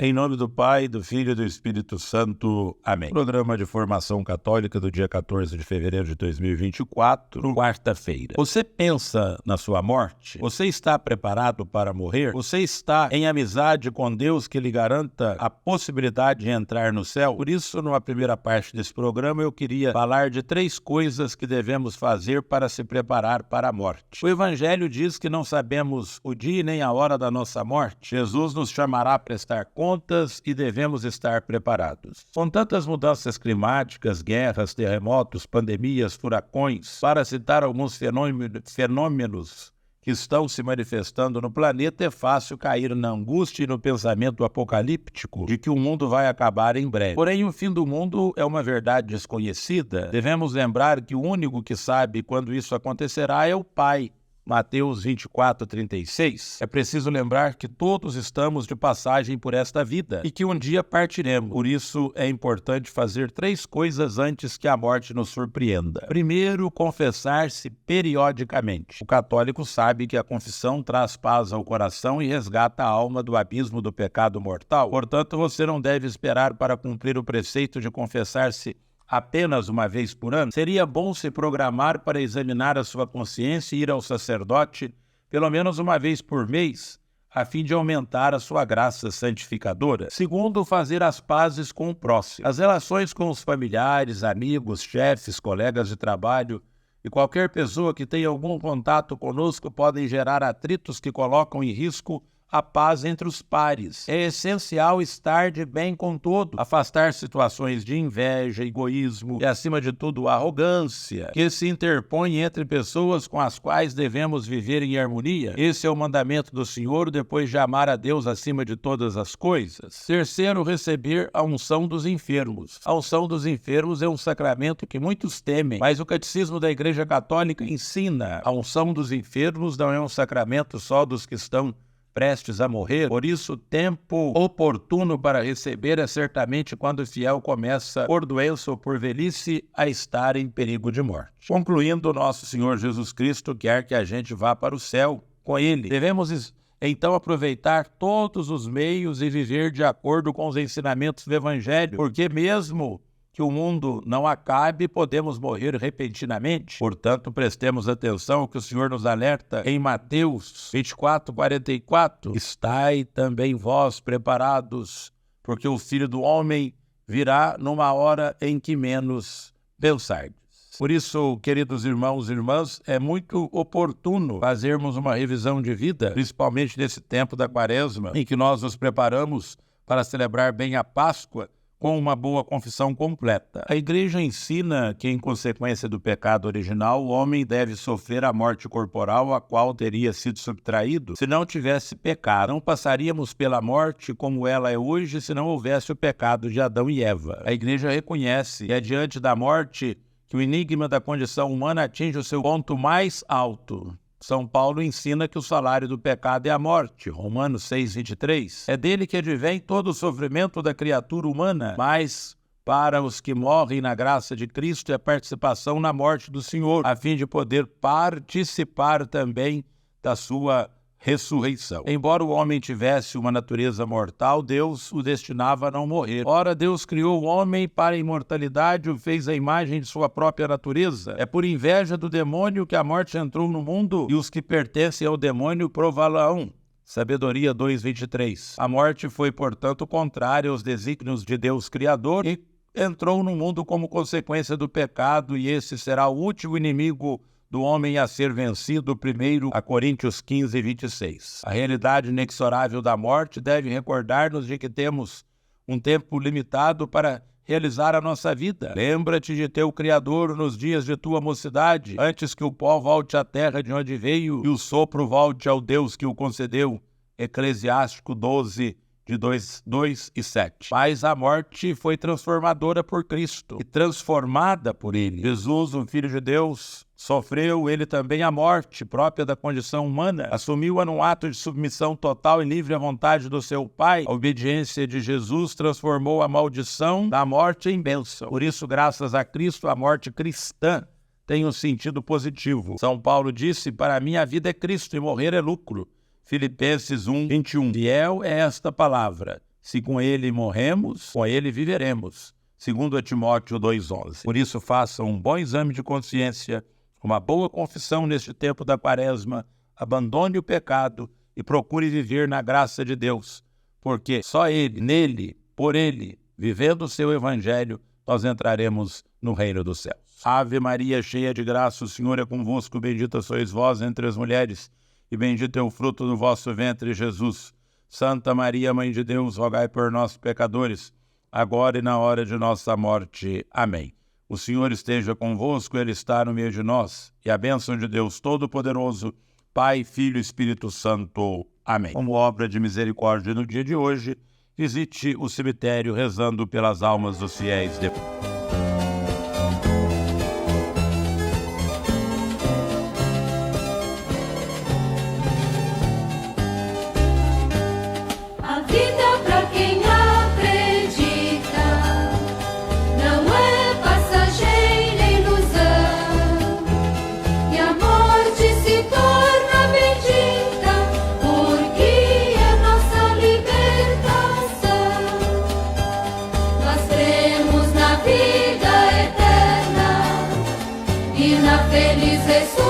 Em nome do Pai, do Filho e do Espírito Santo. Amém. Programa de Formação Católica do dia 14 de fevereiro de 2024, quarta-feira. Você pensa na sua morte? Você está preparado para morrer? Você está em amizade com Deus que lhe garanta a possibilidade de entrar no céu? Por isso, numa primeira parte desse programa, eu queria falar de 3 coisas que devemos fazer para se preparar para a morte. O Evangelho diz que não sabemos o dia nem a hora da nossa morte. Jesus nos chamará a prestar contas e devemos estar preparados. Com tantas mudanças climáticas, guerras, terremotos, pandemias, furacões, para citar alguns fenômenos que estão se manifestando no planeta, é fácil cair na angústia e no pensamento apocalíptico de que o mundo vai acabar em breve. Porém, o fim do mundo é uma verdade desconhecida. Devemos lembrar que o único que sabe quando isso acontecerá é o Pai. Mateus 24:36. É preciso lembrar que todos estamos de passagem por esta vida e que um dia partiremos. Por isso é importante fazer 3 coisas antes que a morte nos surpreenda. Primeiro, confessar-se periodicamente. O católico sabe que a confissão traz paz ao coração e resgata a alma do abismo do pecado mortal. Portanto, você não deve esperar para cumprir o preceito de confessar-se apenas uma vez por ano. Seria bom se programar para examinar a sua consciência e ir ao sacerdote pelo menos uma vez por mês, a fim de aumentar a sua graça santificadora. Segundo, fazer as pazes com o próximo. As relações com os familiares, amigos, chefes, colegas de trabalho e qualquer pessoa que tenha algum contato conosco podem gerar atritos que colocam em risco a paz entre os pares. É essencial estar de bem com todos, afastar situações de inveja, egoísmo e, acima de tudo, arrogância, que se interpõe entre pessoas com as quais devemos viver em harmonia. Esse é o mandamento do Senhor, depois de amar a Deus acima de todas as coisas. Terceiro, receber a unção dos enfermos. A unção dos enfermos é um sacramento que muitos temem, mas o Catecismo da Igreja Católica ensina: a unção dos enfermos não é um sacramento só dos que estão prestes a morrer, por isso o tempo oportuno para receber é certamente quando o fiel começa, por doença ou por velhice, a estar em perigo de morte. Concluindo, nosso Senhor Jesus Cristo quer que a gente vá para o céu com Ele. Devemos então aproveitar todos os meios e viver de acordo com os ensinamentos do Evangelho, porque mesmo que o mundo não acabe, podemos morrer repentinamente. Portanto, prestemos atenção ao que o Senhor nos alerta em Mateus 24:44. Estai também vós preparados, porque o Filho do Homem virá numa hora em que menos pensardes. Por isso, queridos irmãos e irmãs, é muito oportuno fazermos uma revisão de vida, principalmente nesse tempo da Quaresma, em que nós nos preparamos para celebrar bem a Páscoa, com uma boa confissão completa. A Igreja ensina que, em consequência do pecado original, o homem deve sofrer a morte corporal a qual teria sido subtraído se não tivesse pecado. Não passaríamos pela morte como ela é hoje se não houvesse o pecado de Adão e Eva. A Igreja reconhece que é diante da morte que o enigma da condição humana atinge o seu ponto mais alto. São Paulo ensina que o salário do pecado é a morte, Romanos 6:23. É dele que advém todo o sofrimento da criatura humana, mas para os que morrem na graça de Cristo é participação na morte do Senhor, a fim de poder participar também da sua ressurreição. Embora o homem tivesse uma natureza mortal, Deus o destinava a não morrer. Ora, Deus criou o homem para a imortalidade, o fez à imagem de sua própria natureza. É por inveja do demônio que a morte entrou no mundo, e os que pertencem ao demônio prová-la-ão. Sabedoria 2:23. A morte foi, portanto, contrária aos desígnios de Deus Criador e entrou no mundo como consequência do pecado, e esse será o último inimigo do homem a ser vencido. 1 Coríntios 15:26. A realidade inexorável da morte deve recordar-nos de que temos um tempo limitado para realizar a nossa vida. Lembra-te de teu Criador nos dias de tua mocidade, antes que o pó volte à terra de onde veio e o sopro volte ao Deus que o concedeu. Eclesiástico 12, de 2 e 7. Mas a morte foi transformadora por Cristo e transformada por Ele. Jesus, o Filho de Deus, sofreu ele também a morte própria da condição humana, assumiu-a num ato de submissão total e livre à vontade do seu Pai. A obediência de Jesus transformou a maldição da morte em bênção. Por isso, graças a Cristo, a morte cristã tem um sentido positivo. São Paulo disse: para mim a vida é Cristo e morrer é lucro. Filipenses 1:21. Fiel é esta palavra. Se com ele morremos, com ele viveremos. Segundo Timóteo 2,11. Por isso, faça um bom exame de consciência, uma boa confissão neste tempo da Quaresma, abandone o pecado e procure viver na graça de Deus, porque só Ele, nele, por Ele, vivendo o seu Evangelho, nós entraremos no reino dos céus. Ave Maria, cheia de graça, o Senhor é convosco, bendita sois vós entre as mulheres, e bendito é o fruto do vosso ventre, Jesus. Santa Maria, Mãe de Deus, rogai por nós, pecadores, agora e na hora de nossa morte. Amém. O Senhor esteja convosco, Ele está no meio de nós, e a bênção de Deus Todo-Poderoso, Pai, Filho e Espírito Santo. Amém. Como obra de misericórdia no dia de hoje, visite o cemitério rezando pelas almas dos fiéis defuntos. Feliz